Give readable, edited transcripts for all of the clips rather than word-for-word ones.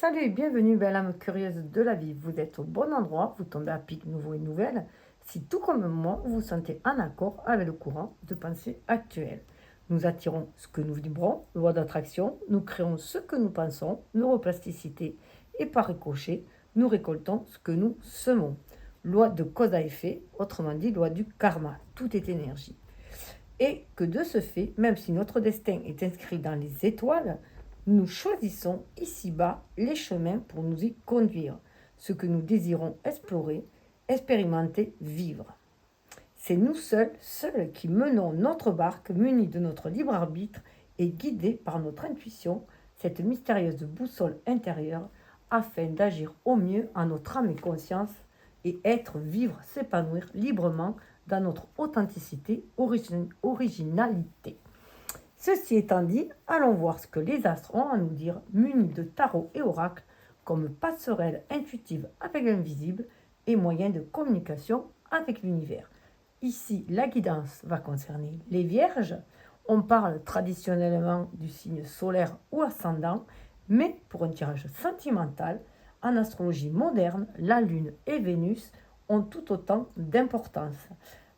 Salut et bienvenue, belle âme curieuse de la vie. Vous êtes au bon endroit, vous tombez à pic nouveau et nouvelle. Si tout comme moi, vous vous sentez en accord avec le courant de pensée actuel. Nous attirons ce que nous vibrons, loi d'attraction, nous créons ce que nous pensons, neuroplasticité, et par ricochet, nous récoltons ce que nous semons. Loi de cause à effet, autrement dit, loi du karma, tout est énergie. Et que de ce fait, même si notre destin est inscrit dans les étoiles, nous choisissons ici-bas les chemins pour nous y conduire, ce que nous désirons explorer, expérimenter, vivre. C'est nous seuls qui menons notre barque munis de notre libre arbitre et guidés par notre intuition, cette mystérieuse boussole intérieure, afin d'agir au mieux en notre âme et conscience et être, vivre, s'épanouir librement dans notre authenticité, originalité. Ceci étant dit, allons voir ce que les astres ont à nous dire, munis de tarot et oracles, comme passerelle intuitive avec l'invisible et moyen de communication avec l'univers. Ici, la guidance va concerner les vierges. On parle traditionnellement du signe solaire ou ascendant, mais pour un tirage sentimental, en astrologie moderne, la Lune et Vénus ont tout autant d'importance.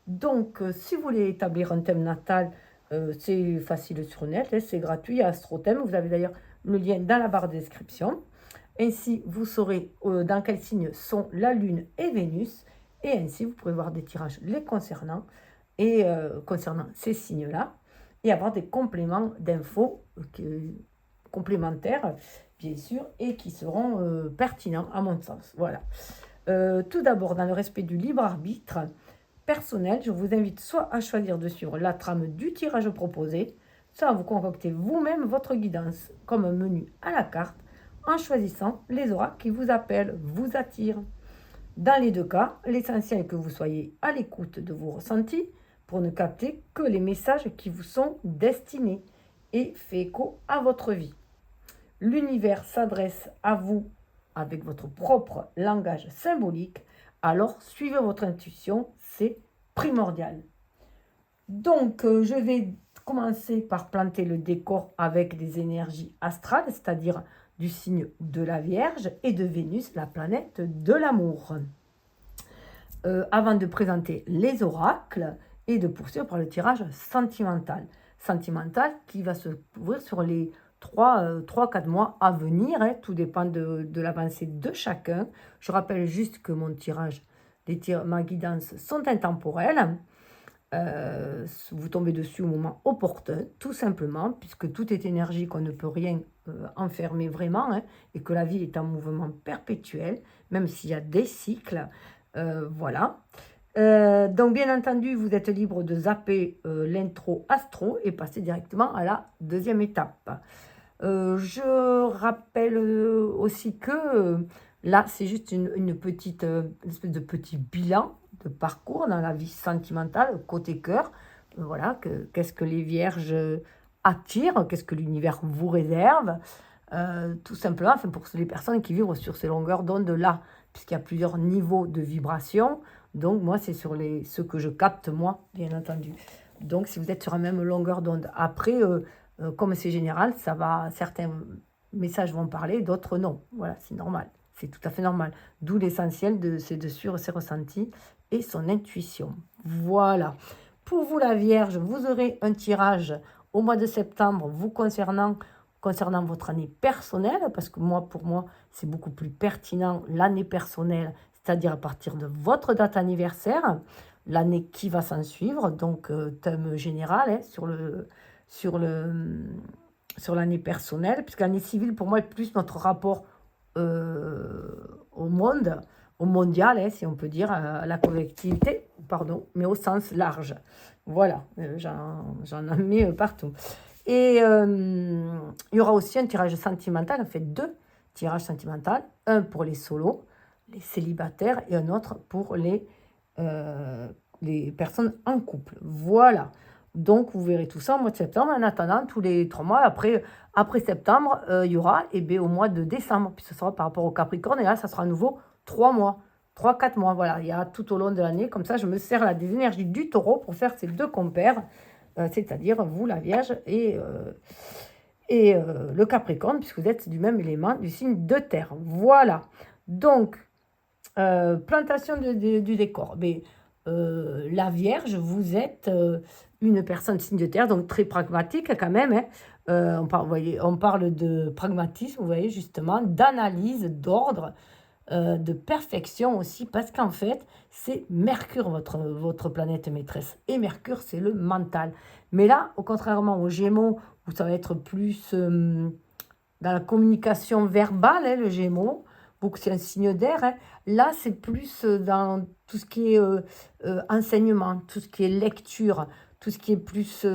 Donc, si vous voulez établir un thème natal, c'est facile sur net, c'est gratuit, AstroThème. Vous avez d'ailleurs le lien dans la barre de description. Ainsi, vous saurez dans quel signe sont la Lune et Vénus. Et ainsi, vous pourrez voir des tirages les concernant et concernant ces signes-là. Et avoir des compléments d'infos complémentaires, bien sûr, et qui seront pertinents à mon sens. Voilà. Tout d'abord, dans le respect du libre arbitre personnel, je vous invite soit à choisir de suivre la trame du tirage proposé, soit à vous concocter vous-même votre guidance comme un menu à la carte en choisissant les oracles qui vous appellent, vous attirent. Dans les deux cas, l'essentiel est que vous soyez à l'écoute de vos ressentis pour ne capter que les messages qui vous sont destinés et fait écho à votre vie. L'univers s'adresse à vous avec votre propre langage symbolique, alors suivez votre intuition, c'est primordial. Donc, je vais commencer par planter le décor avec des énergies astrales, c'est-à-dire du signe de la Vierge et de Vénus, la planète de l'amour. Avant de présenter les oracles et de poursuivre par le tirage sentimental. Sentimental qui va se couvrir sur les 3-4 mois à venir, hein, tout dépend de l'avancée de chacun. Je rappelle juste que mon tirage, ma guidance sont intemporelles. Vous tombez dessus au moment opportun, tout simplement, puisque tout est énergie, qu'on ne peut rien enfermer vraiment, hein, et que la vie est en mouvement perpétuel, même s'il y a des cycles. Voilà. Donc, bien entendu, vous êtes libre de zapper l'intro astro et passer directement à la deuxième étape. Je rappelle aussi que là, c'est juste une petite espèce de petit bilan de parcours dans la vie sentimentale, côté cœur. Voilà, qu'est-ce que les vierges attirent, qu'est-ce que l'univers vous réserve, tout simplement, enfin, pour les personnes qui vivent sur ces longueurs d'onde-là, puisqu'il y a plusieurs niveaux de vibration. Donc, moi, c'est sur ce que je capte, moi, bien entendu. Donc, si vous êtes sur la même longueur d'onde. Après, comme c'est général, certains messages vont parler, d'autres non. Voilà, c'est normal. C'est tout à fait normal. D'où l'essentiel, c'est de suivre ses ressentis et son intuition. Voilà. Pour vous, la Vierge, vous aurez un tirage au mois de septembre vous concernant votre année personnelle, parce que pour moi, c'est beaucoup plus pertinent l'année personnelle, c'est-à-dire à partir de votre date anniversaire, l'année qui va s'en suivre, donc thème général hein, sur l'année personnelle, puisque l'année civile, pour moi, est plus notre rapport au monde, au mondial, hein, si on peut dire, à la collectivité, pardon, mais au sens large. Voilà, j'en mets partout. Et il y aura aussi un tirage sentimental, en fait 2 tirages sentimentaux, un pour les solos, les célibataires, et un autre pour les personnes en couple. Voilà. Donc, vous verrez tout ça au mois de septembre. En attendant, tous les 3 mois, après septembre, il y aura au mois de décembre. Puis ce sera par rapport au Capricorne. Et là, ça sera à nouveau 3 mois. 3-4 mois. Voilà, il y a tout au long de l'année. Comme ça, je me sers là, des énergies du taureau pour faire ces 2 compères. C'est-à-dire vous, la Vierge, et et le Capricorne, puisque vous êtes du même élément du signe de terre. Voilà. Donc, plantation du décor. Mais, la Vierge, vous êtes une personne signe de terre, donc très pragmatique quand même. Hein. On parle de pragmatisme, vous voyez, justement, d'analyse, d'ordre, de perfection aussi, parce qu'en fait, c'est Mercure, votre planète maîtresse. Et Mercure, c'est le mental. Mais là, contrairement aux Gémeaux, où ça va être plus dans la communication verbale, hein, le Gémeaux, donc c'est un signe d'air. Hein. Là, c'est plus dans tout ce qui est enseignement, tout ce qui est lecture, tout ce qui est plus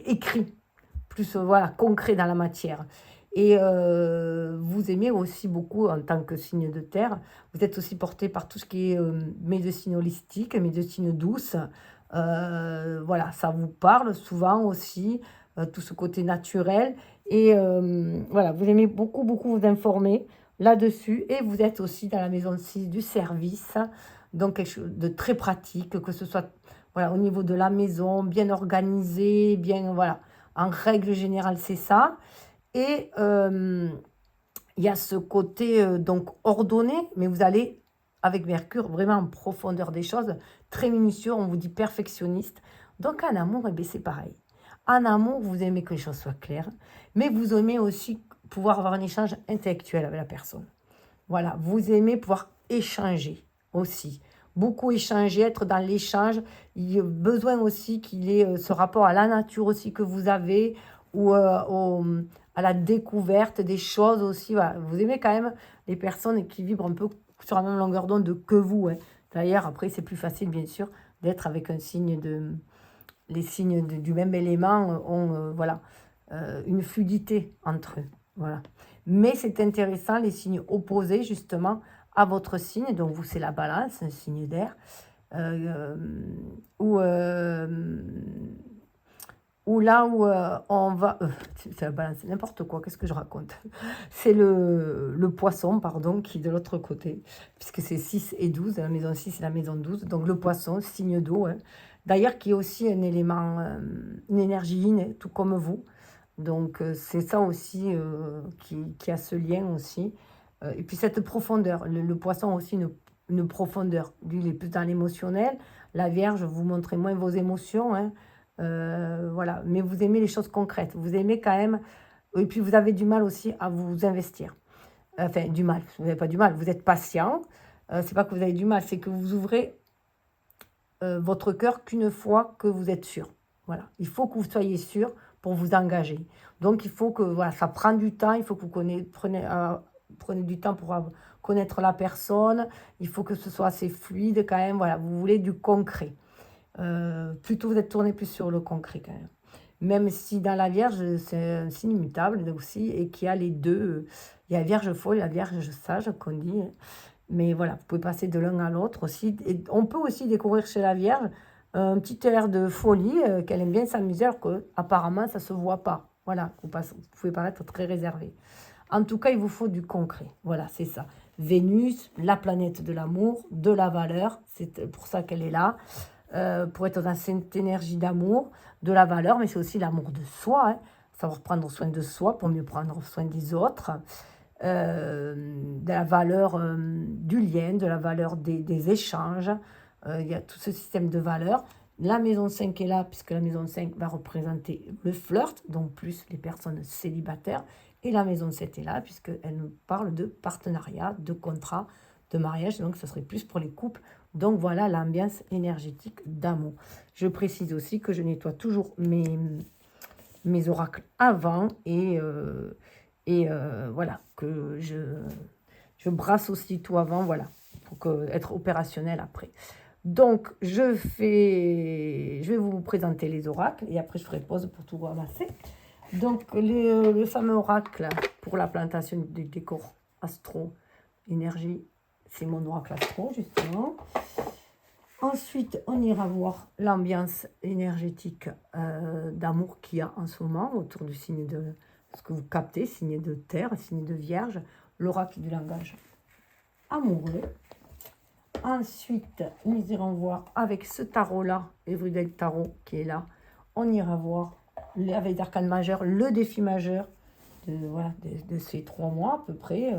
écrit, plus voilà, concret dans la matière. Et vous aimez aussi beaucoup, en tant que signe de terre, vous êtes aussi porté par tout ce qui est médecine holistique, médecine douce. Voilà, ça vous parle souvent aussi, tout ce côté naturel. Et voilà, vous aimez beaucoup, beaucoup vous informer là-dessus. Et vous êtes aussi dans la maison 6 du service, donc quelque chose de très pratique, que ce soit voilà, au niveau de la maison, bien organisé, bien, voilà. En règle générale, c'est ça. Et il y a ce côté donc ordonné, mais vous allez, avec Mercure, vraiment en profondeur des choses, très minutieux, on vous dit perfectionniste. Donc en amour, eh bien, c'est pareil. En amour, vous aimez que les choses soient claires, mais vous aimez aussi pouvoir avoir un échange intellectuel avec la personne. Voilà, vous aimez pouvoir échanger aussi. Beaucoup échanger, être dans l'échange. Il y a besoin aussi qu'il y ait ce rapport à la nature aussi que vous avez, ou à la découverte des choses aussi. Voilà. Vous aimez quand même les personnes qui vibrent un peu sur la même longueur d'onde que vous. Hein. D'ailleurs, après, c'est plus facile, bien sûr, d'être avec un signe de... Les signes du même élément ont voilà, une fluidité entre eux. Voilà. Mais c'est intéressant, les signes opposés, justement, à votre signe. Donc, vous, c'est la balance, un signe d'air. Ou là où on va... c'est la balance, c'est n'importe quoi, qu'est-ce que je raconte? C'est le poisson, pardon, qui est de l'autre côté, puisque c'est 6 et 12, la maison 6 et la maison 12. Donc, le poisson, signe d'eau, hein. D'ailleurs, qui est aussi un élément, une énergie yin, tout comme vous. Donc, c'est ça aussi qui a ce lien aussi. Et puis, cette profondeur. Le poisson a aussi une profondeur. Lui, il est plus dans l'émotionnel. La Vierge, vous montrez moins vos émotions. Hein. Voilà. Mais vous aimez les choses concrètes. Vous aimez quand même... Et puis, vous avez du mal aussi à vous investir. Enfin, du mal. Vous n'avez pas du mal. Vous êtes patient. C'est pas que vous avez du mal. C'est que vous ouvrez votre cœur qu'une fois que vous êtes sûr. Voilà. Il faut que vous soyez sûr pour vous engager. Donc, il faut que voilà, ça prend du temps. Il faut que vous prenez du temps pour connaître la personne. Il faut que ce soit assez fluide quand même. Voilà, vous voulez du concret. Plutôt, vous êtes tourné plus sur le concret quand même. Même si dans la Vierge, c'est un signe immutable aussi et qui a les deux. Il y a la Vierge folle et la Vierge sage, qu'on dit. Mais voilà, vous pouvez passer de l'un à l'autre aussi. Et on peut aussi découvrir chez la Vierge un petit air de folie, qu'elle aime bien s'amuser, alors qu'apparemment, ça ne se voit pas. Voilà, vous pouvez paraître très réservé. En tout cas, il vous faut du concret. Voilà, c'est ça. Vénus, la planète de l'amour, de la valeur, c'est pour ça qu'elle est là, pour être dans cette énergie d'amour, de la valeur, mais c'est aussi l'amour de soi, hein, savoir prendre soin de soi pour mieux prendre soin des autres. De la valeur du lien, de la valeur des échanges. Il y a tout ce système de valeurs. La maison 5 est là, puisque la maison 5 va représenter le flirt, donc plus les personnes célibataires. Et la maison 7 est là, puisqu'elle nous parle de partenariat, de contrat, de mariage. Donc, ce serait plus pour les couples. Donc, voilà l'ambiance énergétique d'amour. Je précise aussi que je nettoie toujours mes oracles avant et voilà, que je brasse aussi tout avant, voilà, pour être opérationnel après. Donc, je vais vous présenter les oracles et après je ferai pause pour tout ramasser. Donc, le fameux oracle pour la plantation du décor astro, énergie, c'est mon oracle astro, justement. Ensuite, on ira voir l'ambiance énergétique d'amour qu'il y a en ce moment autour du signe de... ce que vous captez, signe de terre, signe de vierge, l'oracle du langage amoureux. Ensuite, nous irons voir avec ce tarot-là, Everyday Tarot qui est là, on ira voir avec l'arcane majeur, le défi majeur, voilà, de ces 3 mois à peu près.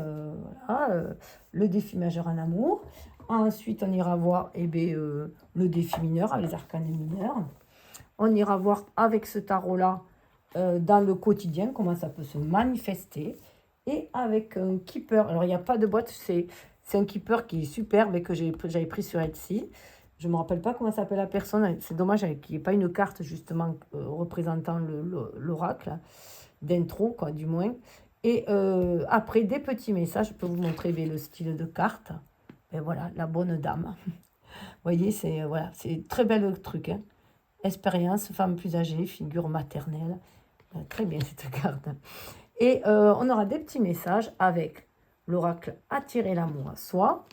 Voilà, le défi majeur en amour. Ensuite, on ira voir le défi mineur, avec les arcanes mineurs. On ira voir avec ce tarot-là, dans le quotidien, comment ça peut se manifester. Et avec un keeper, alors il n'y a pas de boîte, c'est un keeper qui est superbe et que j'avais pris sur Etsy. Je ne me rappelle pas comment s'appelle la personne. C'est dommage qu'il n'y ait pas une carte justement représentant l'oracle d'intro, quoi, du moins. Et après, des petits messages, je peux vous montrer le style de carte. Et voilà, la bonne dame. Vous voyez, c'est voilà, très bel truc. Hein. Expérience, femme plus âgée, figure maternelle. Très bien cette carte. Et on aura des petits messages avec l'oracle attirer l'amour à soi.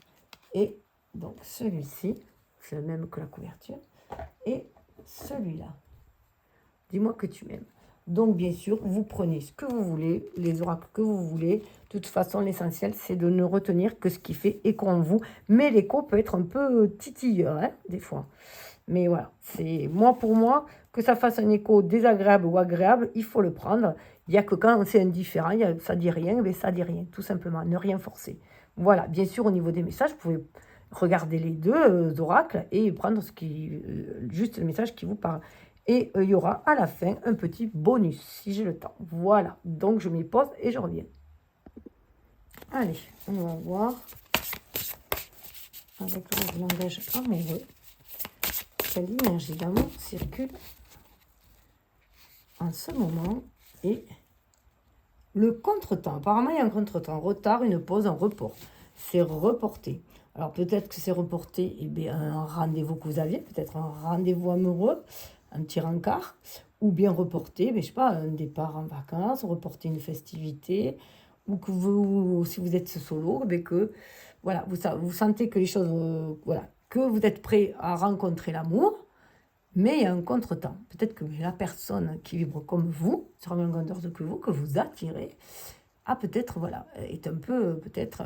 Et donc celui-ci, c'est le même que la couverture. Et celui-là, dis-moi que tu m'aimes. Donc, bien sûr, vous prenez ce que vous voulez, les oracles que vous voulez. De toute façon, l'essentiel, c'est de ne retenir que ce qui fait écho en vous. Mais l'écho peut être un peu titilleur, hein, des fois. Mais voilà, c'est pour moi, que ça fasse un écho désagréable ou agréable, il faut le prendre. Il n'y a que quand c'est indifférent, ça dit rien, mais ça dit rien, tout simplement, ne rien forcer. Voilà, bien sûr, au niveau des messages, vous pouvez regarder les deux oracles et prendre juste le message qui vous parle. Et il y aura à la fin un petit bonus, si j'ai le temps. Voilà, donc je m'y pose et je reviens. Allez, on va voir avec le langage amoureux. Quelle énergie d'amour circule en ce moment et le contretemps. Apparemment, il y a un contretemps, un retard, une pause, un report. C'est reporté. Alors, peut-être que c'est reporté un rendez-vous que vous aviez, peut-être un rendez-vous amoureux, un petit rencard, ou bien reporté, je sais pas, un départ en vacances, reporter une festivité, ou que vous, si vous êtes solo, que voilà, vous sentez que les choses, voilà, que vous êtes prêt à rencontrer l'amour, mais il y a un contretemps. Peut-être que la personne qui vibre comme vous, sur la même grandeur que vous attirez, a peut-être, voilà, est un peu, peut-être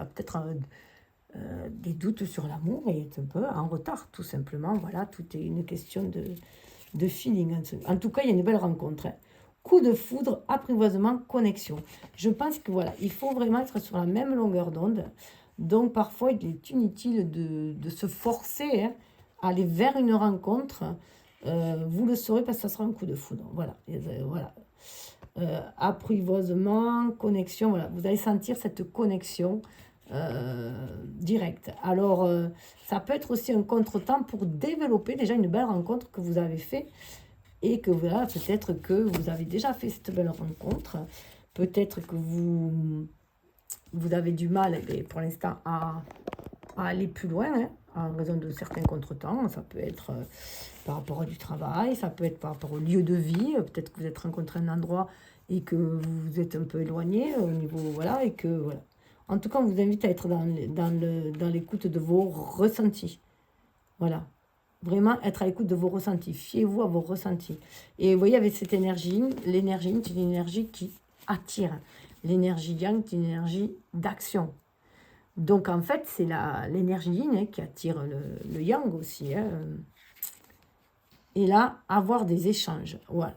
des doutes sur l'amour et est un peu en retard, tout simplement. Voilà, tout est une question de feeling. En tout cas, il y a une belle rencontre. Hein. Coup de foudre, apprivoisement, connexion. Je pense que voilà, il faut vraiment être sur la même longueur d'onde. Donc, parfois, il est inutile de se forcer hein, à aller vers une rencontre. Vous le saurez parce que ça sera un coup de foudre. Voilà. Voilà. Apprivoisement, connexion. Voilà. Vous allez sentir cette connexion directe. Alors, ça peut être aussi un contretemps pour développer déjà une belle rencontre que vous avez fait et que voilà, peut-être que vous avez déjà fait cette belle rencontre. Peut-être que vous avez du mal pour l'instant à aller plus loin, hein, en raison de certains contretemps. Ça peut être par rapport à du travail, ça peut être par rapport au lieu de vie. Peut-être que vous êtes rencontré un endroit et que vous êtes un peu éloigné au niveau, voilà, et que voilà. En tout cas, on vous invite à être dans l'écoute de vos ressentis. Voilà. Vraiment être à l'écoute de vos ressentis. Fiez-vous à vos ressentis. Et vous voyez, avec cette énergie, l'énergie, c'est une énergie qui attire. L'énergie yang, c'est une énergie d'action. Donc, en fait, c'est l'énergie yin hein, qui attire le yang aussi. Hein. Et là, avoir des échanges. Voilà.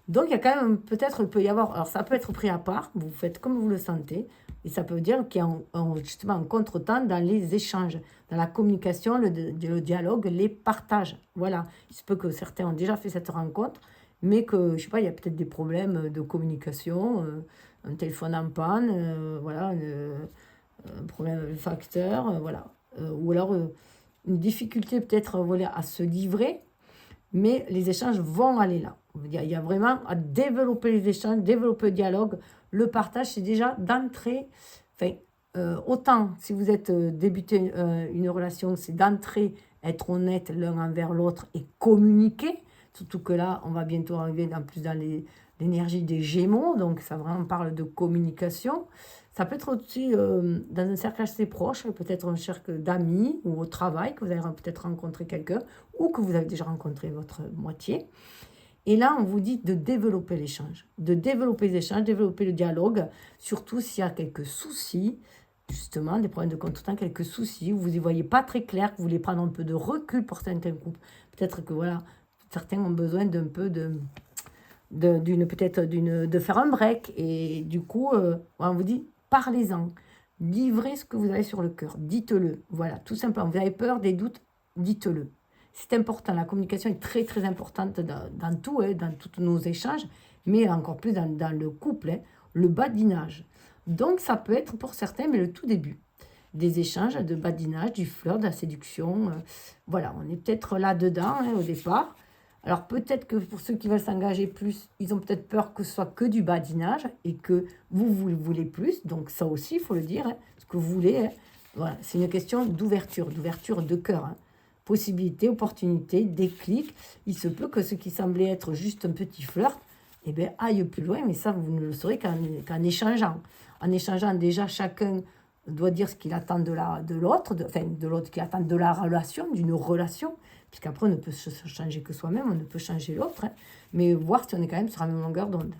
Donc, il y a quand même, peut-être, il peut y avoir, alors ça peut être pris à part, vous faites comme vous le sentez, et ça peut dire qu'il y a justement un contretemps dans les échanges, dans la communication, le dialogue, les partages. Voilà. Il se peut que certains ont déjà fait cette rencontre, mais que, je sais pas, il y a peut-être des problèmes de communication, un téléphone en panne, voilà, un problème de facteur, voilà. Ou alors une difficulté peut-être voilà, à se livrer, mais les échanges vont aller là. Il y a vraiment à développer les échanges, développer le dialogue. Le partage, c'est déjà d'entrée. Enfin, autant si vous êtes débuté une relation, c'est d'entrée être honnête l'un envers l'autre et communiquer. Surtout que là, on va bientôt arriver dans l'énergie des Gémeaux. Donc, ça vraiment parle de communication. Ça peut être aussi dans un cercle assez proche, peut-être un cercle d'amis ou au travail, que vous avez peut-être rencontré quelqu'un ou que vous avez déjà rencontré votre moitié. Et là, on vous dit de développer l'échange, de développer les échanges, développer le dialogue, surtout s'il y a quelques soucis, justement, des problèmes de contretemps, quelques soucis, vous n'y voyez pas très clair, que vous voulez prendre un peu de recul pour certains groupes. Peut-être que voilà, certains ont besoin d'un peu de faire un break. Et du coup, on vous dit, parlez-en. Livrez ce que vous avez sur le cœur. Dites-le. Voilà, tout simplement. Vous avez peur, des doutes, dites-le. C'est important. La communication est très, très importante dans tout, hein, dans tous nos échanges, mais encore plus dans le couple, hein, le badinage. Donc, ça peut être pour certains, mais le tout début. Des échanges de badinage, du flirt, de la séduction. Voilà, on est peut-être là-dedans hein, au départ. Alors peut-être que pour ceux qui veulent s'engager plus, ils ont peut-être peur que ce soit que du badinage et que vous voulez plus. Donc ça aussi, il faut le dire, hein, ce que vous voulez. Hein. Voilà, c'est une question d'ouverture de cœur. Hein. Possibilité, opportunité, déclic. Il se peut que ce qui semblait être juste un petit flirt, eh bien, aille plus loin, mais ça, vous ne le saurez qu'en échangeant. En échangeant, déjà, chacun doit dire ce qu'il attend de l'autre, de l'autre qui attend de la relation, d'une relation, puisqu'après, on ne peut se changer que soi-même, on ne peut changer l'autre, hein, mais voir si on est quand même sur la même longueur d'onde.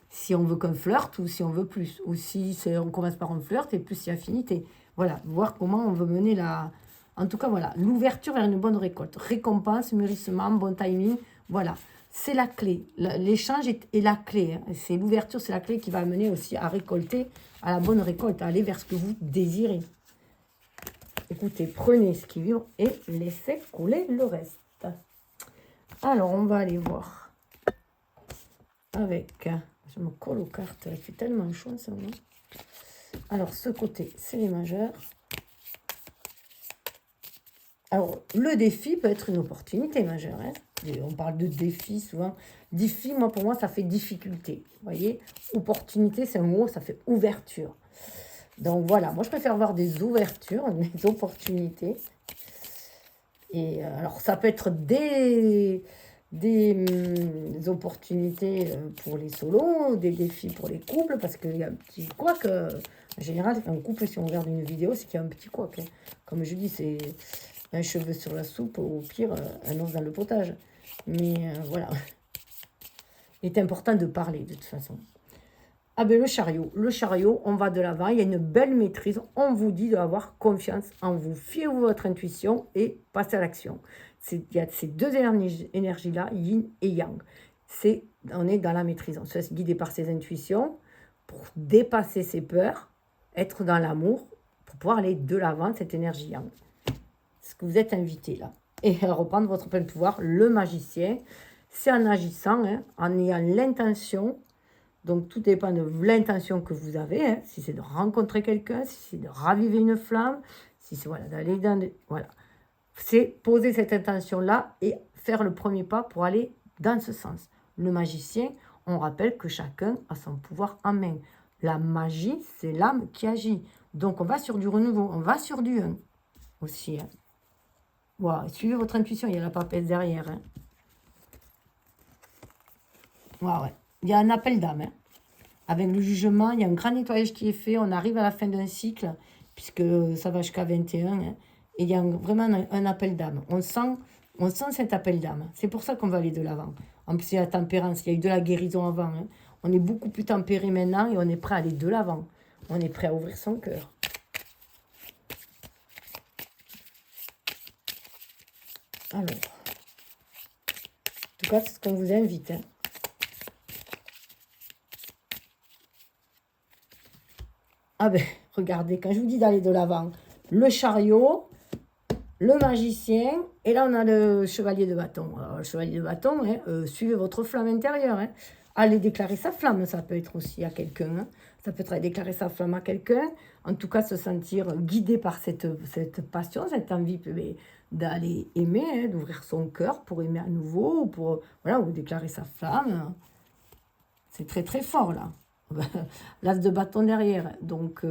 Si on veut qu'un flirt ou si on veut plus, ou si on commence par un flirt et plus si affinité. Voilà, voir comment on veut mener la... En tout cas, voilà, l'ouverture vers une bonne récolte. Récompense, mûrissement, bon timing, voilà. C'est la clé. L'échange est la clé. Hein. C'est l'ouverture, c'est la clé qui va amener aussi à récolter, à la bonne récolte, à aller vers ce que vous désirez. Écoutez, prenez ce qui vibre et laissez couler le reste. Alors, on va aller voir avec... Je me colle aux cartes, il fait tellement chaud en ce moment. Alors, ce côté, c'est les majeurs. Alors, le défi peut être une opportunité majeure. Hein. On parle de défi souvent. Défi, moi, pour moi, ça fait difficulté. Vous voyez, opportunité, c'est un mot, ça fait ouverture. Donc, voilà. Moi, je préfère voir des ouvertures, des opportunités. Et alors, ça peut être des opportunités pour les solos, des défis pour les couples, parce qu'il y a un petit couac. En général, un couple, si on regarde une vidéo, c'est qu'il y a un petit couac. Hein. Comme je dis, c'est... un cheveu sur la soupe, au pire, un os dans le potage. Mais voilà. Il est important de parler, de toute façon. Ah ben le chariot, on va de l'avant. Il y a une belle maîtrise. On vous dit d'avoir confiance en vous. Fiez-vous votre intuition et passez à l'action. Il y a ces deux énergies-là, yin et yang. On est dans la maîtrise. On se laisse guider par ses intuitions pour dépasser ses peurs, être dans l'amour, pour pouvoir aller de l'avant, cette énergie yang. Ce que vous êtes invité là. Et à reprendre votre plein pouvoir, le magicien, c'est en agissant, hein, en ayant l'intention. Donc tout dépend de l'intention que vous avez. Hein, si c'est de rencontrer quelqu'un, si c'est de raviver une flamme, si c'est voilà, d'aller dans... Voilà. C'est poser cette intention-là et faire le premier pas pour aller dans ce sens. Le magicien, on rappelle que chacun a son pouvoir en main. La magie, c'est l'âme qui agit. Donc on va sur du renouveau, on va sur du 1 aussi. Hein. Wow, suivez votre intuition, il y a la papesse derrière. Hein. Wow, ouais. Il y a un appel d'âme. Hein. Avec le jugement, il y a un grand nettoyage qui est fait. On arrive à la fin d'un cycle, puisque ça va jusqu'à 21. Hein, et il y a vraiment un appel d'âme. On sent cet appel d'âme. C'est pour ça qu'on va aller de l'avant. En plus, il y a la tempérance. Il y a eu de la guérison avant. Hein. On est beaucoup plus tempéré maintenant et on est prêt à aller de l'avant. On est prêt à ouvrir son cœur. Alors, en tout cas, c'est ce qu'on vous invite. Hein. Ah ben, regardez, quand je vous dis d'aller de l'avant, le chariot, le magicien, et là on a le chevalier de bâton. Alors, le chevalier de bâton, hein, suivez votre flamme intérieure. Hein. Allez déclarer sa flamme, ça peut être aussi à quelqu'un. Hein. Ça peut être déclarer sa flamme à quelqu'un. En tout cas, se sentir guidé par cette passion, cette envie d'aller aimer, hein, d'ouvrir son cœur pour aimer à nouveau, ou pour voilà, ou déclarer sa flamme. C'est très très fort là. L'as de bâton derrière. Donc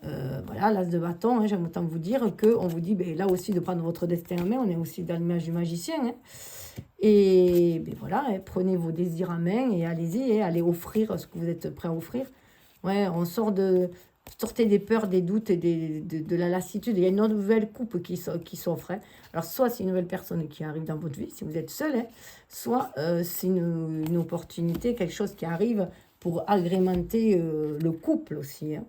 voilà, l'as de bâton, hein, j'aime autant vous dire qu'on vous dit ben, là aussi de prendre votre destin en main. On est aussi dans l'image du magicien. Hein. Et ben, voilà, hein, prenez vos désirs en main et allez-y, hein, allez offrir ce que vous êtes prêt à offrir. Ouais, on sort sortez des peurs, des doutes et de la lassitude. Il y a une nouvelle coupe qui s'offre. Hein. Alors, soit c'est une nouvelle personne qui arrive dans votre vie, si vous êtes seul, hein, soit c'est une opportunité, quelque chose qui arrive pour agrémenter le couple aussi. Hein.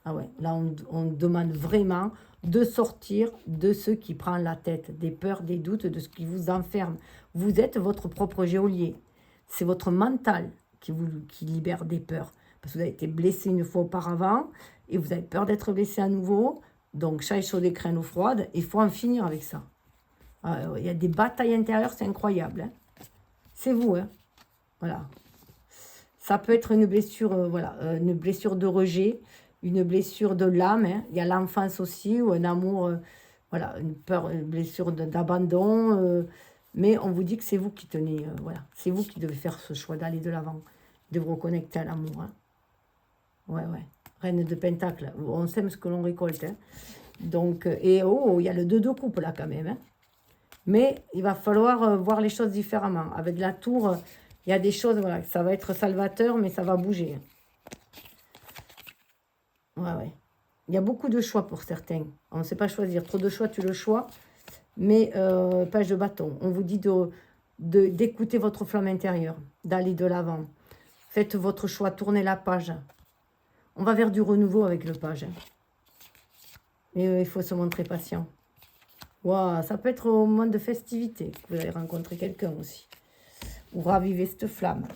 Ah ouais, là, on demande vraiment de sortir de ce qui prend la tête, des peurs, des doutes, de ce qui vous enferme. Vous êtes votre propre geôlier. c'est votre mental qui libère des peurs. Parce que vous avez été blessé une fois auparavant et vous avez peur d'être blessé à nouveau. Donc, chat chaud des crânes froides, il faut en finir avec ça. Il y a des batailles intérieures, c'est incroyable. Hein. C'est vous, hein. Voilà. Ça peut être une blessure, une blessure de rejet, une blessure de l'âme. Hein. Il y a l'enfance aussi, ou un amour, voilà, une peur, une blessure d'abandon. Mais on vous dit que c'est vous qui tenez, voilà. C'est vous qui devez faire ce choix d'aller de l'avant, de vous reconnecter à l'amour. Hein. Ouais. Reine de Pentacle, on sait ce que l'on récolte. Hein. Donc, et il y a le 2 de coupe là quand même. Hein. Mais il va falloir voir les choses différemment. Avec la tour, il y a des choses, voilà, ça va être salvateur, mais ça va bouger. Ouais. Il y a beaucoup de choix pour certains. On ne sait pas choisir. Trop de choix, tu le choix. Mais page de bâton. On vous dit d'écouter votre flamme intérieure, d'aller de l'avant. Faites votre choix, tournez la page. On va vers du renouveau avec le page. Mais il faut se montrer patient. Wow, ça peut être au moment de festivité que vous allez rencontrer quelqu'un aussi. Ou raviver cette flamme.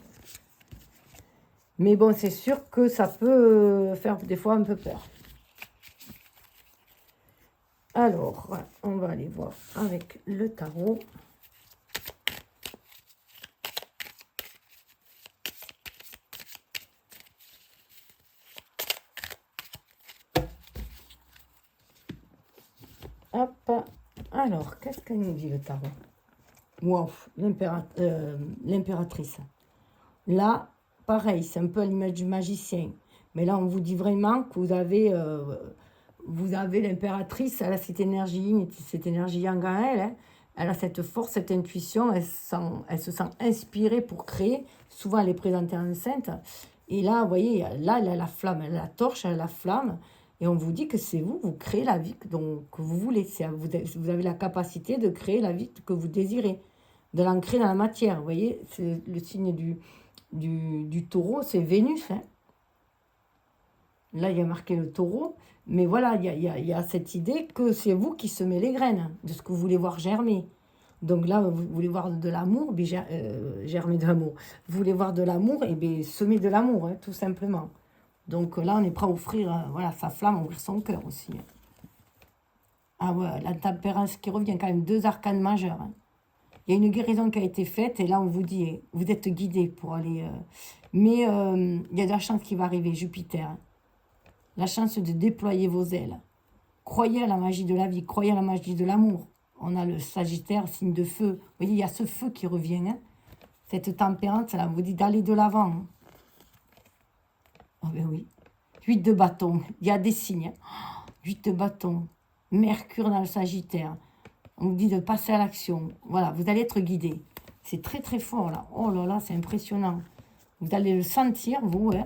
Mais bon, c'est sûr que ça peut faire des fois un peu peur. Alors, on va aller voir avec le tarot. Hop. Alors, qu'est-ce qu'elle nous dit le tarot? Wow, l'impératrice. Là, pareil, c'est un peu à l'image du magicien. Mais là, on vous dit vraiment que vous avez l'impératrice, elle a cette énergie yang en elle. Hein. Elle a cette force, cette intuition. Elle se sent inspirée pour créer. Souvent, elle est présentée enceinte. Et là, vous voyez, là, elle a la flamme. Elle a la torche, elle a la flamme. Et on vous dit que c'est vous, vous créez la vie que vous voulez. Vous avez la capacité de créer la vie que vous désirez, de l'ancrer dans la matière. Vous voyez, c'est le signe du taureau, c'est Vénus. Hein. Là, il y a marqué le taureau. Mais voilà, il y a cette idée que c'est vous qui semez les graines de ce que vous voulez voir germer. Donc là, vous voulez voir de l'amour, germer de l'amour. Vous voulez voir de l'amour, et bien semer de l'amour, hein, tout simplement. Donc là, on est prêt à offrir sa flamme, ouvrir son cœur aussi. Ah ouais, la tempérance qui revient, quand même 2 arcanes majeurs. Hein. Il y a une guérison qui a été faite et là, on vous dit, vous êtes guidé pour aller... Mais il y a de la chance qui va arriver, Jupiter. Hein. La chance de déployer vos ailes. Croyez à la magie de la vie, croyez à la magie de l'amour. On a le Sagittaire, signe de feu. Vous voyez, il y a ce feu qui revient. Hein. Cette tempérance, là, on vous dit d'aller de l'avant. Hein. Ah ben oui. 8 de bâton. Il y a des signes. 8 de bâton. Mercure dans le Sagittaire. On vous dit de passer à l'action. Voilà, vous allez être guidé. C'est très très fort là. Oh là là, c'est impressionnant. Vous allez le sentir, vous. Hein.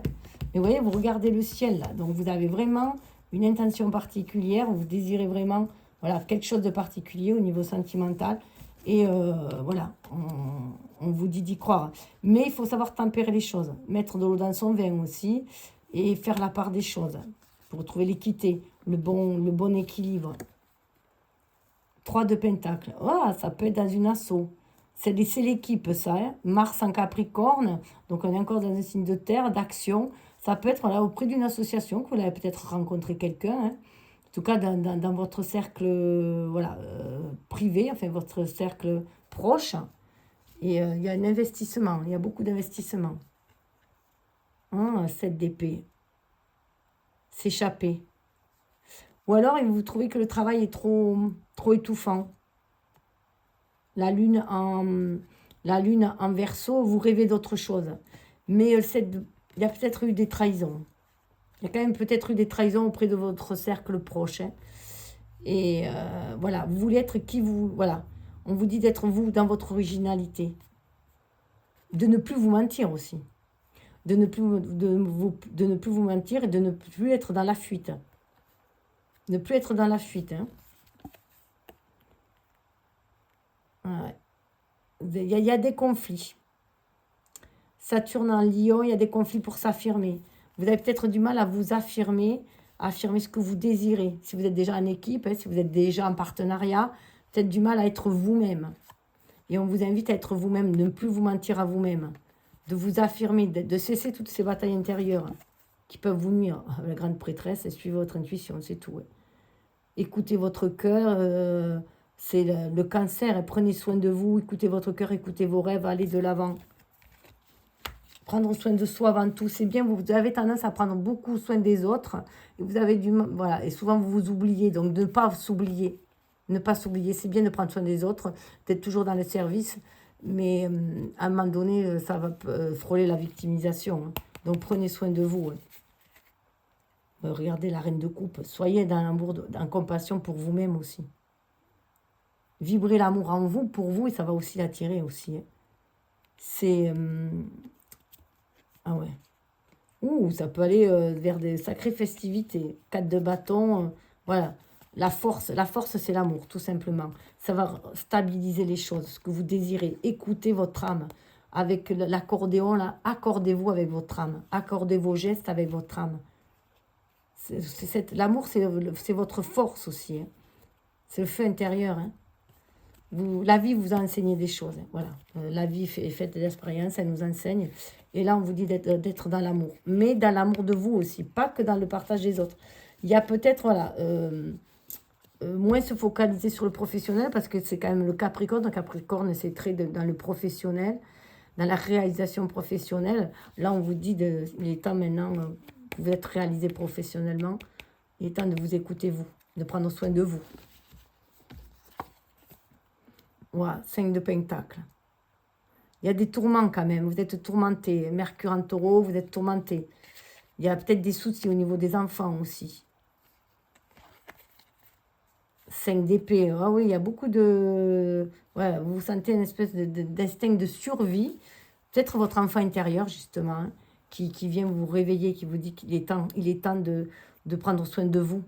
Et vous voyez, vous regardez le ciel là. Donc vous avez vraiment une intention particulière. Vous désirez vraiment quelque chose de particulier au niveau sentimental. Et voilà, on vous dit d'y croire. Mais il faut savoir tempérer les choses. Mettre de l'eau dans son vin aussi. Et faire la part des choses. Pour trouver l'équité, le bon équilibre. 3 de Pentacle. Oh, ça peut être dans une asso. C'est l'équipe, ça. Hein. Mars en Capricorne. Donc, on est encore dans un signe de terre, d'action. Ça peut être auprès d'une association que vous avez peut-être rencontré quelqu'un. Hein. En tout cas, dans votre cercle privé, enfin, votre cercle proche. Et il y a un investissement. Il y a beaucoup d'investissements. 7 d'épée. S'échapper. Ou alors, vous trouvez que le travail est trop étouffant. La lune en Verseau, vous rêvez d'autre chose. Mais il y a peut-être eu des trahisons. Il y a quand même peut-être eu des trahisons auprès de votre cercle proche. Hein. Et voilà, vous voulez être qui vous... Voilà, on vous dit d'être vous dans votre originalité. De ne plus vous mentir aussi. De ne plus vous mentir et de ne plus être dans la fuite. Ne plus être dans la fuite. Hein. Ouais. Il y a des conflits. Saturne en Lion, il y a des conflits pour s'affirmer. Vous avez peut-être du mal à vous affirmer ce que vous désirez. Si vous êtes déjà en équipe, hein, si vous êtes déjà en partenariat, peut-être du mal à être vous-même. Et on vous invite à être vous-même, ne plus vous mentir à vous-même. de vous affirmer, de cesser toutes ces batailles intérieures qui peuvent vous nuire. La grande prêtresse, suivez votre intuition, c'est tout. Écoutez votre cœur, c'est le cancer, prenez soin de vous, écoutez votre cœur, écoutez vos rêves, allez de l'avant. Prendre soin de soi avant tout, c'est bien, vous avez tendance à prendre beaucoup soin des autres, et vous avez du mal, voilà, et souvent vous vous oubliez, donc de ne pas s'oublier, c'est bien de prendre soin des autres, d'être toujours dans le service, mais à un moment donné, ça va frôler la victimisation, donc prenez soin de vous. Regardez la reine de coupe, soyez dans l'amour, en compassion pour vous-même aussi. Vibrez l'amour en vous, pour vous, et ça va aussi l'attirer aussi. C'est... ah ouais. Ouh, ça peut aller vers des sacrées festivités. 4 de bâton, voilà. La force c'est l'amour, tout simplement. Ça va stabiliser les choses, ce que vous désirez. Écoutez votre âme. Avec l'accordéon, là, accordez-vous avec votre âme. Accordez vos gestes avec votre âme. L'amour, c'est votre force aussi. C'est le feu intérieur. La vie vous a enseigné des choses. Voilà. La vie est faite d'expériences, elle nous enseigne. Et là, on vous dit d'être dans l'amour. Mais dans l'amour de vous aussi, pas que dans le partage des autres. Il y a peut-être, voilà, moins se focaliser sur le professionnel, parce que c'est quand même le Capricorne. Le Capricorne, c'est très dans le professionnel, dans la réalisation professionnelle. Là, on vous dit, il est temps maintenant, vous êtes réalisé professionnellement. Il est temps de vous écouter, vous, de prendre soin de vous. Voilà, 5 de Pentacles. Il y a des tourments quand même. Vous êtes tourmenté. Mercure en taureau, vous êtes tourmenté. Il y a peut-être des soucis au niveau des enfants aussi. 5 d'épée. Ah oui, il y a beaucoup de... Ouais, vous sentez une espèce d'instinct de survie. Peut-être votre enfant intérieur, justement, qui vient vous réveiller, qui vous dit qu'il est temps, de prendre soin de vous.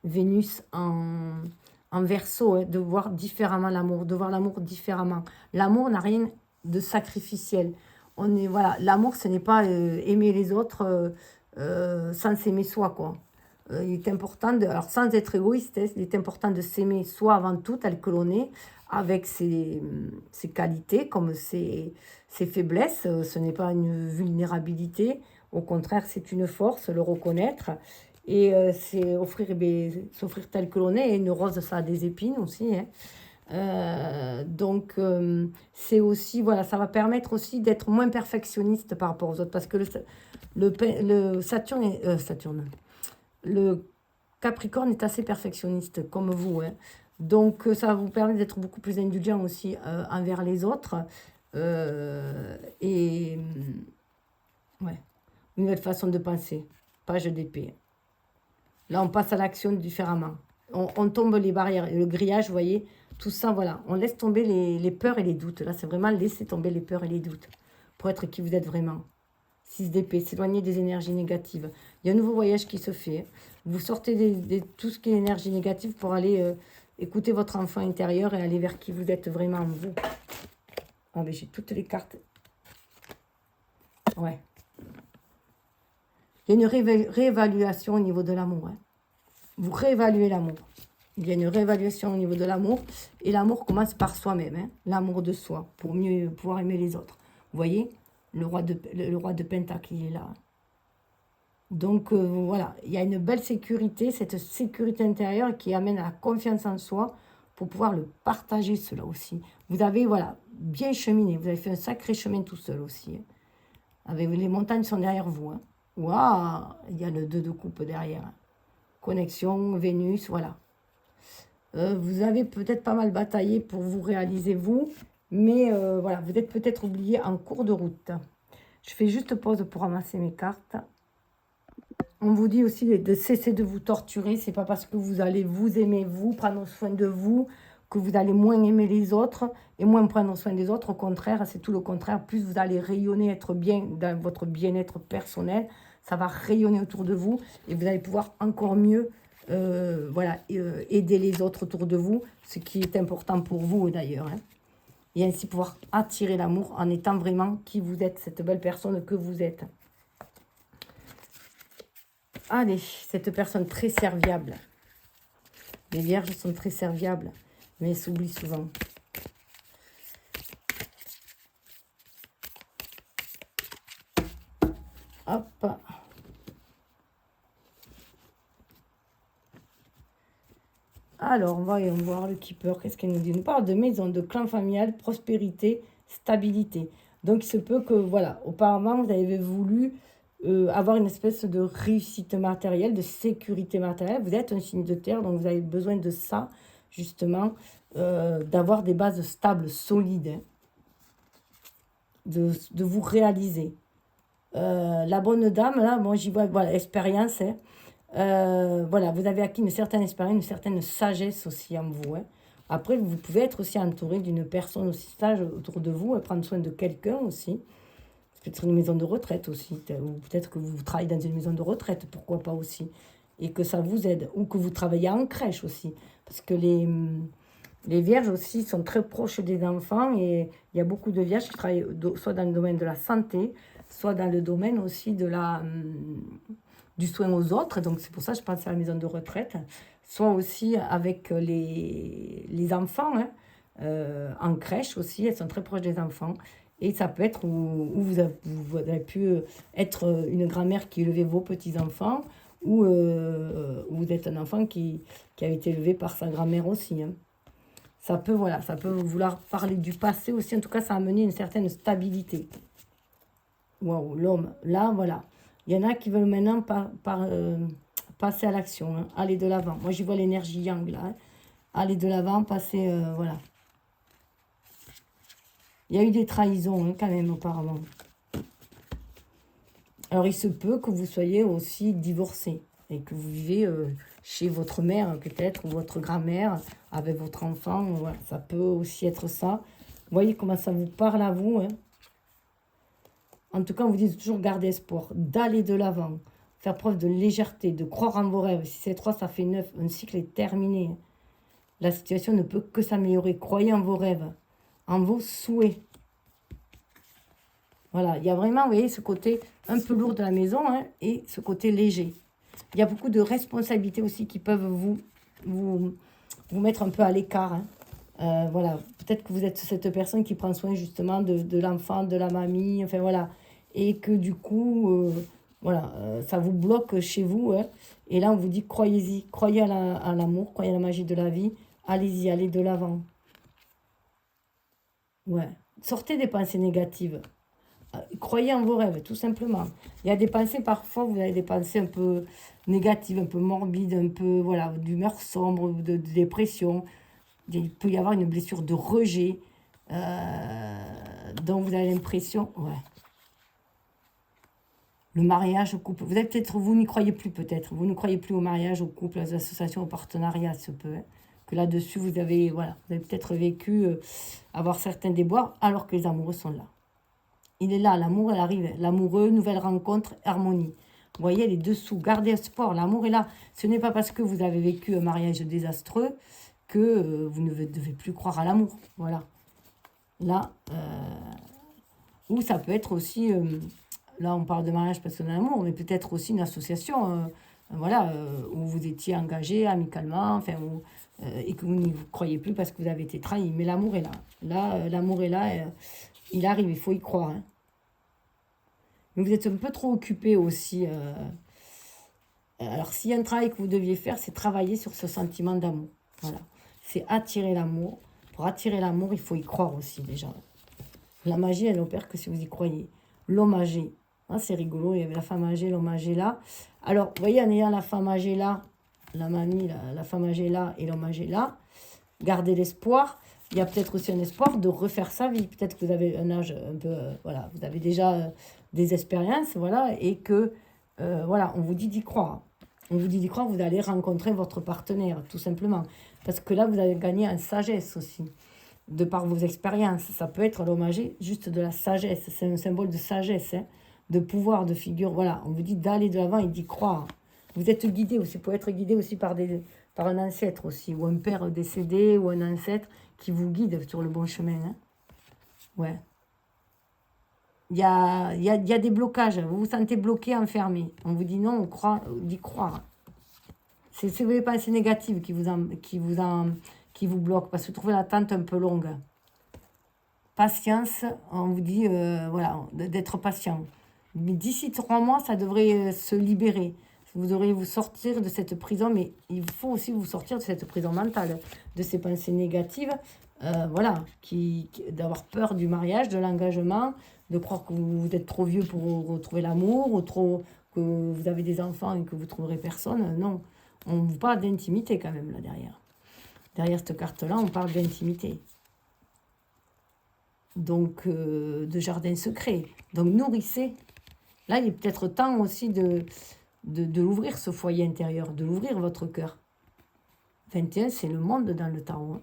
Vénus en Verseau, de voir différemment l'amour, de voir l'amour différemment. L'amour n'a rien de sacrificiel. Voilà, l'amour, ce n'est pas aimer les autres sans s'aimer soi, quoi. Il est important, alors sans être égoïste, il est important de s'aimer soi avant tout, tel que l'on est, avec ses qualités comme ses faiblesses. Ce n'est pas une vulnérabilité, au contraire, c'est une force, le reconnaître. Et c'est s'offrir tel que l'on est. Et une rose, ça a des épines aussi. Donc, c'est aussi, voilà, ça va permettre aussi d'être moins perfectionniste par rapport aux autres. Parce que le Capricorne est assez perfectionniste, comme vous. Donc, ça va vous permettre d'être beaucoup plus indulgent aussi envers les autres. Et, ouais, une nouvelle façon de penser. Page d'épée. Là, on passe à l'action différemment. On tombe les barrières. Et le grillage, vous voyez, tout ça, voilà. On laisse tomber les peurs et les doutes. Là, c'est vraiment laisser tomber les peurs et les doutes pour être qui vous êtes vraiment. 6 d'épée, s'éloigner des énergies négatives. Il y a un nouveau voyage qui se fait. Vous sortez de tout ce qui est énergie négative pour aller écouter votre enfant intérieur et aller vers qui vous êtes vraiment, vous. Ah, mais j'ai toutes les cartes. Ouais. Il y a une réévaluation au niveau de l'amour. Vous réévaluez l'amour. Il y a une réévaluation au niveau de l'amour. Et l'amour commence par soi-même. L'amour de soi, pour mieux pouvoir aimer les autres. Vous voyez, le roi de Pentacle, il est là. Donc, voilà, il y a une belle sécurité, cette sécurité intérieure qui amène à la confiance en soi pour pouvoir le partager, cela aussi. Vous avez, voilà, bien cheminé. Vous avez fait un sacré chemin tout seul aussi. Avec les montagnes sont derrière vous. Waouh, il y a le 2 de coupe derrière. Connexion, Vénus, voilà. Vous avez peut-être pas mal bataillé pour vous réaliser, vous. Mais voilà, vous êtes peut-être oublié en cours de route. Je fais juste pause pour ramasser mes cartes. On vous dit aussi de cesser de vous torturer. C'est pas parce que vous allez vous aimer, vous, prendre soin de vous, que vous allez moins aimer les autres et moins prendre soin des autres. Au contraire, c'est tout le contraire. Plus vous allez rayonner, être bien dans votre bien-être personnel, ça va rayonner autour de vous et vous allez pouvoir encore mieux voilà, aider les autres autour de vous, ce qui est important pour vous d'ailleurs. Et ainsi pouvoir attirer l'amour en étant vraiment qui vous êtes, cette belle personne que vous êtes. Allez, cette personne très serviable. Les vierges sont très serviables, mais elles s'oublient souvent. Alors, voyons voir le Keeper. Qu'est-ce qu'elle nous dit? Elle nous parle de maison, de clan familial, prospérité, stabilité. Donc, il se peut que, voilà, auparavant, vous avez voulu avoir une espèce de réussite matérielle, de sécurité matérielle. Vous êtes un signe de terre, donc vous avez besoin de ça, justement, d'avoir des bases stables, solides, hein, de vous réaliser. La bonne dame, là, moi, j'y vois, voilà, expérience, hein. Voilà, vous avez acquis une certaine expérience, une certaine sagesse aussi en vous, hein. Après, vous pouvez être aussi entouré d'une personne aussi sage autour de vous, et prendre soin de quelqu'un aussi. Peut-être une maison de retraite aussi, ou peut-être que vous travaillez dans une maison de retraite, pourquoi pas aussi, et que ça vous aide, ou que vous travaillez en crèche aussi, parce que les vierges aussi sont très proches des enfants, et il y a beaucoup de vierges qui travaillent soit dans le domaine de la santé, soit dans le domaine aussi de du soin aux autres, donc c'est pour ça que je pense à la maison de retraite, soit aussi avec les enfants, hein, en crèche aussi, elles sont très proches des enfants. Et ça peut être où vous avez pu être une grand-mère qui élevait vos petits-enfants, ou vous êtes un enfant qui a été élevé par sa grand-mère aussi, hein. Ça peut, voilà, ça peut vouloir parler du passé aussi. En tout cas, ça a amené une certaine stabilité. Waouh, l'homme, là, voilà. Il y en a qui veulent maintenant passer à l'action, hein, aller de l'avant. Moi, j'y vois l'énergie yang, là, hein. Aller de l'avant, passer, voilà. Il y a eu des trahisons, hein, quand même, auparavant. Alors, il se peut que vous soyez aussi divorcé et que vous vivez chez votre mère, peut-être, ou votre grand-mère, avec votre enfant. Voilà, ça peut aussi être ça. Vous voyez comment ça vous parle à vous, hein. En tout cas, on vous dit de toujours garder espoir, d'aller de l'avant, faire preuve de légèreté, de croire en vos rêves. Si c'est 3, ça fait 9. Un cycle est terminé. La situation ne peut que s'améliorer. Croyez en vos rêves, en vos souhaits. Voilà, il y a vraiment, vous voyez, ce côté un peu lourd de la maison, hein, et ce côté léger. Il y a beaucoup de responsabilités aussi qui peuvent vous mettre un peu à l'écart, hein. Voilà, peut-être que vous êtes cette personne qui prend soin justement de l'enfant, de la mamie, enfin voilà. Et que du coup, voilà, ça vous bloque chez vous, hein. Et là, on vous dit, croyez-y, croyez à l'amour, croyez à la magie de la vie. Allez-y, allez de l'avant. Ouais, sortez des pensées négatives. Croyez en vos rêves, tout simplement. Il y a des pensées, parfois, vous avez des pensées un peu négatives, un peu morbides, un peu, voilà, d'humeur sombre, de dépression. Il peut y avoir une blessure de rejet, dont vous avez l'impression, ouais. Le mariage au couple, vous avez peut-être, vous n'y croyez plus peut-être, vous ne croyez plus au mariage, au couple, aux associations, au partenariat, se peut, hein. Que là-dessus, vous avez, voilà, vous avez peut-être vécu avoir certains déboires, alors que les amoureux sont là. Il est là, l'amour, elle arrive. L'amoureux, nouvelle rencontre, harmonie. Vous voyez, les dessous, gardez espoir, l'amour est là. Ce n'est pas parce que vous avez vécu un mariage désastreux que vous ne devez plus croire à l'amour. Voilà. Là, ou ça peut être aussi, là on parle de mariage parce qu'on a l'amour, mais peut-être aussi une association, voilà, où vous étiez engagé amicalement, enfin, et que vous n'y croyez plus parce que vous avez été trahi. Mais l'amour est là. Là, l'amour est là. Il arrive, il faut y croire, hein. Mais vous êtes un peu trop occupé aussi. Alors, s'il y a un travail que vous deviez faire, c'est travailler sur ce sentiment d'amour. Voilà. C'est attirer l'amour. Pour attirer l'amour, il faut y croire aussi, déjà. La magie, elle opère que si vous y croyez. L'homme âgé. Ah, c'est rigolo, il y avait la femme âgée, l'homme âgé là. Alors, vous voyez, en ayant la femme âgée là, la mamie, la femme âgée là et l'homme âgé là, gardez l'espoir. Il y a peut-être aussi un espoir de refaire sa vie. Peut-être que vous avez un âge un peu, voilà, vous avez déjà des expériences, voilà, et que, voilà, on vous dit d'y croire. On vous dit d'y croire, vous allez rencontrer votre partenaire, tout simplement. Parce que là, vous allez gagner en sagesse aussi, de par vos expériences. Ça peut être l'homme âgé, juste de la sagesse. C'est un symbole de sagesse, hein, de pouvoir, de figure. Voilà, on vous dit d'aller de l'avant et d'y croire. Vous êtes guidé aussi, vous pouvez être guidé aussi par un ancêtre aussi, ou un père décédé, ou un ancêtre qui vous guide sur le bon chemin, hein. Ouais. Il y a des blocages, vous vous sentez bloqué, enfermé. On vous dit non, on croit d'y croire. C'est les pensées négatives qui vous bloquent, parce que vous trouvez l'attente un peu longue. Patience, on vous dit, voilà, d'être patient. Mais d'ici 3 mois, ça devrait se libérer. vous aurez vous sortir de cette prison, mais il faut aussi vous sortir de cette prison mentale, de ces pensées négatives, voilà, d'avoir peur du mariage, de l'engagement, de croire que vous êtes trop vieux pour retrouver l'amour, ou trop que vous avez des enfants et que vous trouverez personne. Non, on vous parle d'intimité quand même là derrière. Derrière cette carte-là, on parle d'intimité. Donc, de jardin secret. Donc, nourrissez. Là, il est peut-être temps aussi de l'ouvrir, ce foyer intérieur, de l'ouvrir, votre cœur. 21, c'est le monde dans le tarot. Hein.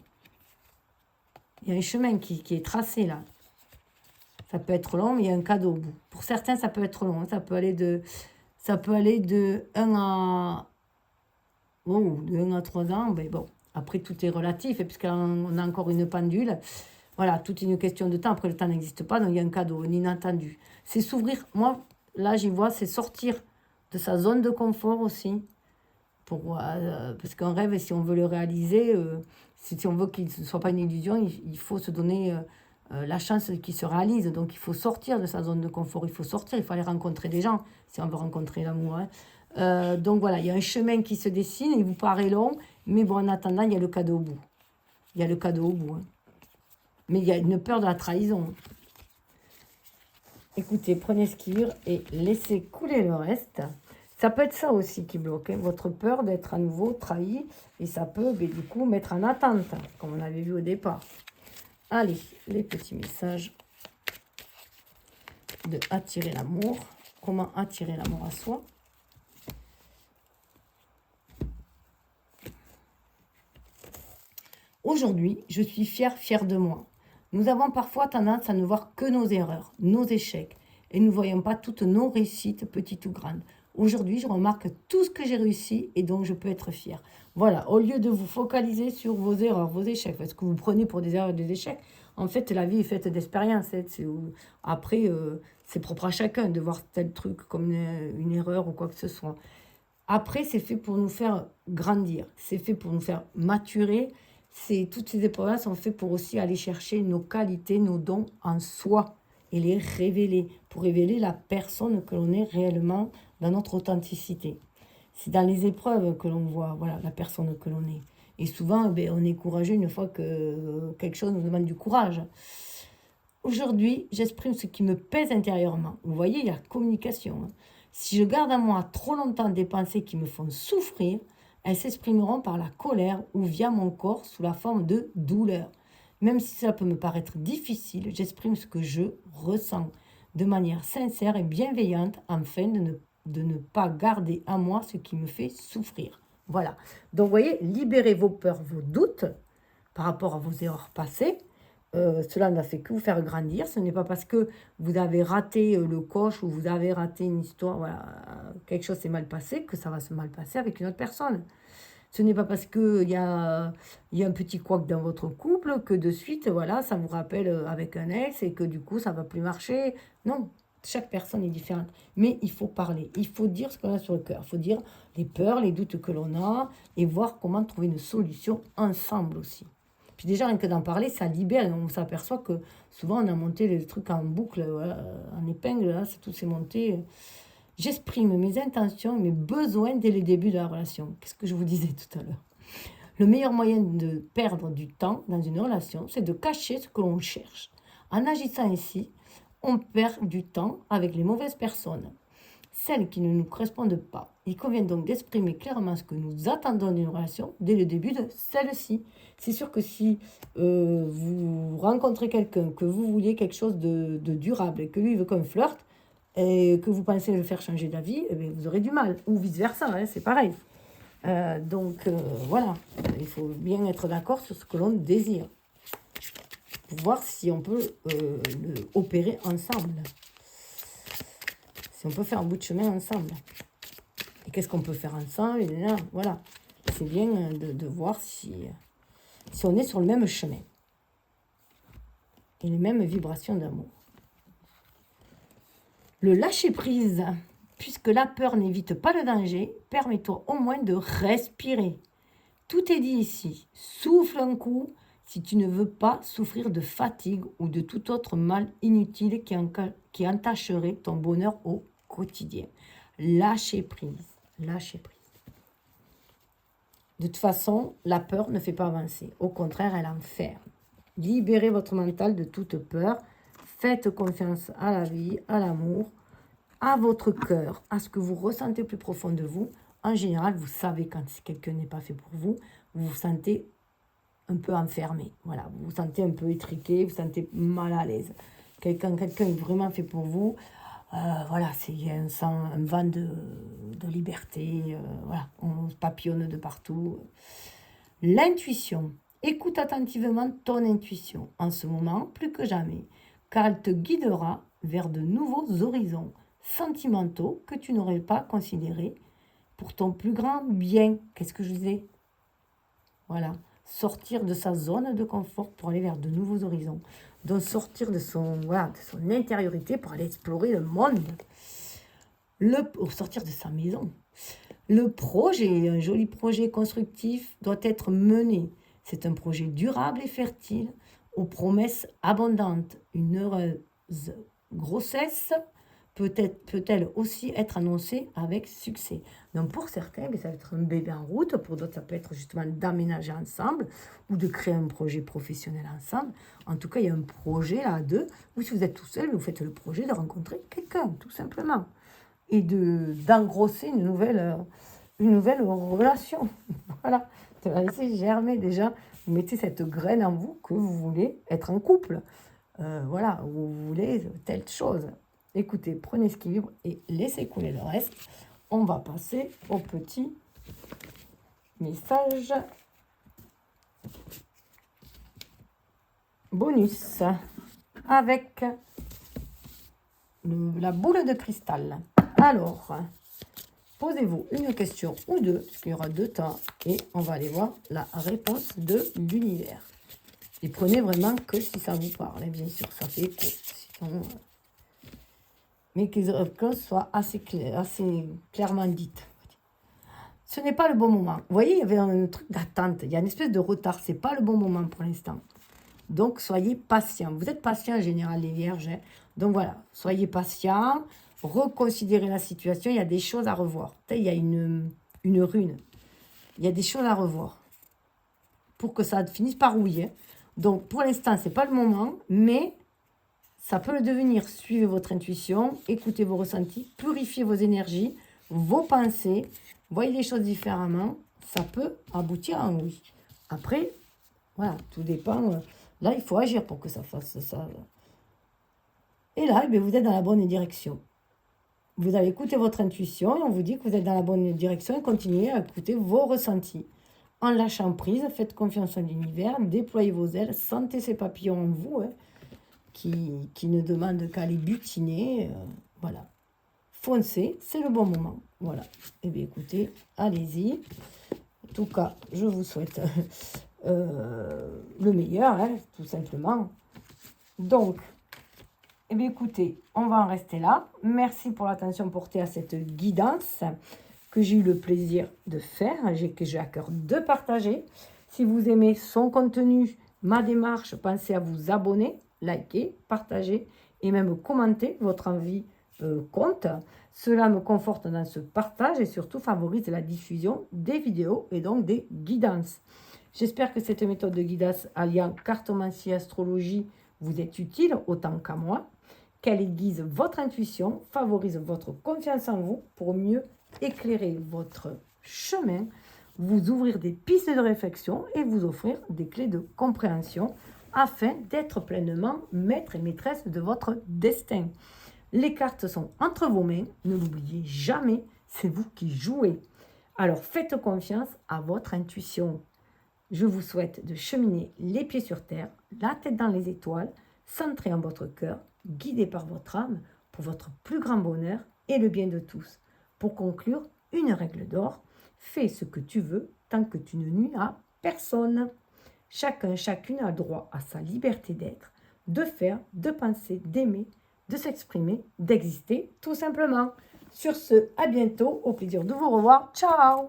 Il y a un chemin qui est tracé, là. Ça peut être long, mais il y a un cadeau au bout. Pour certains, ça peut être long. Hein. Ça peut aller de 1 à... Oh, de 1 à 3 ans. Mais bon, après, tout est relatif, puisqu'on a encore une pendule. Voilà, tout est une question de temps. Après, le temps n'existe pas, donc il y a un cadeau, un inattendu. C'est s'ouvrir. Moi, là, j'y vois, c'est sortir de sa zone de confort aussi. Parce qu'un rêve, si on veut le réaliser, si on veut qu'il ne soit pas une illusion, il faut se donner la chance qu'il se réalise. Donc, il faut sortir de sa zone de confort. Il faut sortir, il faut aller rencontrer des gens, si on veut rencontrer l'amour. Hein. Donc, voilà, il y a un chemin qui se dessine. Il vous paraît long, mais bon, en attendant, il y a le cadeau au bout. Il y a le cadeau au bout. Hein. Mais il y a une peur de la trahison. Écoutez, prenez ce qui dure et laissez couler le reste. Ça peut être ça aussi qui bloque, hein, votre peur d'être à nouveau trahi. Et ça peut, du coup, mettre en attente, comme on avait vu au départ. Allez, les petits messages de attirer l'amour. Comment attirer l'amour à soi? Aujourd'hui, je suis fière de moi. Nous avons parfois tendance à ne voir que nos erreurs, nos échecs, et nous ne voyons pas toutes nos réussites, petites ou grandes. Aujourd'hui, je remarque tout ce que j'ai réussi et donc je peux être fière. Voilà, au lieu de vous focaliser sur vos erreurs, vos échecs, ce que vous prenez pour des erreurs et des échecs, en fait, la vie est faite d'expériences. Après, c'est propre à chacun de voir tel truc comme une erreur ou quoi que ce soit. Après, c'est fait pour nous faire grandir, c'est fait pour nous faire maturer. Toutes ces épreuves-là sont faites pour aussi aller chercher nos qualités, nos dons en soi et les révéler, pour révéler la personne que l'on est réellement dans notre authenticité. C'est dans les épreuves que l'on voit, voilà, la personne que l'on est. Et souvent, on est courageux une fois que quelque chose nous demande du courage. Aujourd'hui, j'exprime ce qui me pèse intérieurement. Vous voyez, il y a communication. Hein. Si je garde en moi trop longtemps des pensées qui me font souffrir, elles s'exprimeront par la colère ou via mon corps sous la forme de douleur. Même si cela peut me paraître difficile, j'exprime ce que je ressens de manière sincère et bienveillante afin de ne pas garder en moi ce qui me fait souffrir. Voilà. Donc, vous voyez, libérez vos peurs, vos doutes par rapport à vos erreurs passées. Cela n'a fait que vous faire grandir. Ce n'est pas parce que vous avez raté le coche ou vous avez raté une histoire, voilà, quelque chose s'est mal passé, que ça va se mal passer avec une autre personne. Ce n'est pas parce qu'il y a un petit couac dans votre couple que de suite, voilà, ça vous rappelle avec un ex et que du coup, ça ne va plus marcher. Non, chaque personne est différente. Mais il faut parler, il faut dire ce qu'on a sur le cœur. Il faut dire les peurs, les doutes que l'on a et voir comment trouver une solution ensemble aussi. Puis déjà, rien que d'en parler, ça libère. On s'aperçoit que souvent, on a monté les trucs en boucle, voilà, en épingle, là, tout s'est monté. J'exprime mes intentions et mes besoins dès le début de la relation. Qu'est-ce que je vous disais tout à l'heure? Le meilleur moyen de perdre du temps dans une relation, c'est de cacher ce que l'on cherche. En agissant ainsi, on perd du temps avec les mauvaises personnes, celles qui ne nous correspondent pas. Il convient donc d'exprimer clairement ce que nous attendons d'une relation dès le début de celle-ci. C'est sûr que si vous rencontrez quelqu'un, que vous vouliez quelque chose de durable et que lui veut qu'on flirte, et que vous pensez le faire changer d'avis, eh vous aurez du mal. Ou vice-versa, hein, c'est pareil. Donc, voilà. Il faut bien être d'accord sur ce que l'on désire. Pour voir si on peut opérer ensemble. Si on peut faire un bout de chemin ensemble. Et qu'est-ce qu'on peut faire ensemble? Et là, voilà. C'est bien de voir si on est sur le même chemin. Et les mêmes vibrations d'amour. Le lâcher-prise, puisque la peur n'évite pas le danger, permet-toi au moins de respirer. Tout est dit ici. Souffle un coup si tu ne veux pas souffrir de fatigue ou de tout autre mal inutile qui entacherait ton bonheur au quotidien. Lâcher prise. Lâchez prise. De toute façon, la peur ne fait pas avancer. Au contraire, elle enferme. Libérez votre mental de toute peur. Faites confiance à la vie, à l'amour, à votre cœur, à ce que vous ressentez plus profond de vous. En général, vous savez quand quelqu'un n'est pas fait pour vous, vous vous sentez un peu enfermé. Voilà, vous vous sentez un peu étriqué, vous vous sentez mal à l'aise. Quelqu'un est vraiment fait pour vous. Voilà, il y a un vent de liberté. Voilà, on papillonne de partout. L'intuition. Écoute attentivement ton intuition en ce moment, plus que jamais, car elle te guidera vers de nouveaux horizons sentimentaux que tu n'aurais pas considérés pour ton plus grand bien. Qu'est-ce que je disais? Voilà, sortir de sa zone de confort pour aller vers de nouveaux horizons. Donc sortir de son intériorité pour aller explorer le monde. Sortir de sa maison. Le projet, un joli projet constructif, doit être mené. C'est un projet durable et fertile, aux promesses abondantes. Une heureuse grossesse peut-elle aussi être annoncée avec succès. Donc pour certains, ça va être un bébé en route, pour d'autres, ça peut être justement d'aménager ensemble ou de créer un projet professionnel ensemble. En tout cas, il y a un projet là à deux, ou si vous êtes tout seul, vous faites le projet de rencontrer quelqu'un, tout simplement. Et d'engrosser une nouvelle relation. Voilà, de la laisser germer déjà. Vous mettez cette graine en vous que vous voulez être en couple. Voilà, vous voulez telle chose. Écoutez, prenez ce qui vibre et laissez couler le reste. On va passer au petit message bonus avec la boule de cristal. Alors, posez-vous une question ou deux, parce qu'il y aura 2 temps, et on va aller voir la réponse de l'univers. Et prenez vraiment que si ça vous parle, hein, bien sûr, ça fait écho. Sinon, mais que les réponses soient assez clairement dites. Ce n'est pas le bon moment. Vous voyez, il y avait un truc d'attente, il y a une espèce de retard, ce n'est pas le bon moment pour l'instant. Donc, soyez patients. Vous êtes patients en général, les vierges. Hein. Donc, voilà, soyez patients, reconsidérez la situation, il y a des choses à revoir. Il y a une rune, il y a des choses à revoir pour que ça finisse par oui. Hein. Donc, pour l'instant, ce n'est pas le moment, mais ça peut le devenir. Suivez votre intuition, écoutez vos ressentis, purifiez vos énergies, vos pensées, voyez les choses différemment. Ça peut aboutir à un oui. Après, voilà, tout dépend. Là, il faut agir pour que ça fasse ça. Et là, vous êtes dans la bonne direction. Vous allez écouter votre intuition et on vous dit que vous êtes dans la bonne direction et continuez à écouter vos ressentis. En lâchant prise, faites confiance en l'univers, déployez vos ailes, sentez ces papillons en vous, hein, qui ne demandent qu'à les butiner. Voilà. Foncez, c'est le bon moment. Voilà. Eh bien, écoutez, allez-y. En tout cas, je vous souhaite le meilleur, hein, tout simplement. Donc, eh bien, écoutez, on va en rester là. Merci pour l'attention portée à cette guidance que j'ai eu le plaisir de faire, que j'ai à cœur de partager. Si vous aimez son contenu, ma démarche, pensez à vous abonner, liker, partager et même commenter. Votre envie compte. Cela me conforte dans ce partage et surtout favorise la diffusion des vidéos et donc des guidances. J'espère que cette méthode de guidance alliant cartomancie et astrologie vous est utile autant qu'à moi, qu'elle aiguise votre intuition, favorise votre confiance en vous pour mieux éclairer votre chemin, vous ouvrir des pistes de réflexion et vous offrir des clés de compréhension afin d'être pleinement maître et maîtresse de votre destin. Les cartes sont entre vos mains, ne l'oubliez jamais, c'est vous qui jouez. Alors faites confiance à votre intuition. Je vous souhaite de cheminer les pieds sur terre, la tête dans les étoiles, centré en votre cœur, guidé par votre âme pour votre plus grand bonheur et le bien de tous. Pour conclure, une règle d'or, fais ce que tu veux tant que tu ne nuis à personne. Chacun, chacune a droit à sa liberté d'être, de faire, de penser, d'aimer, de s'exprimer, d'exister tout simplement. Sur ce, à bientôt, au plaisir de vous revoir. Ciao!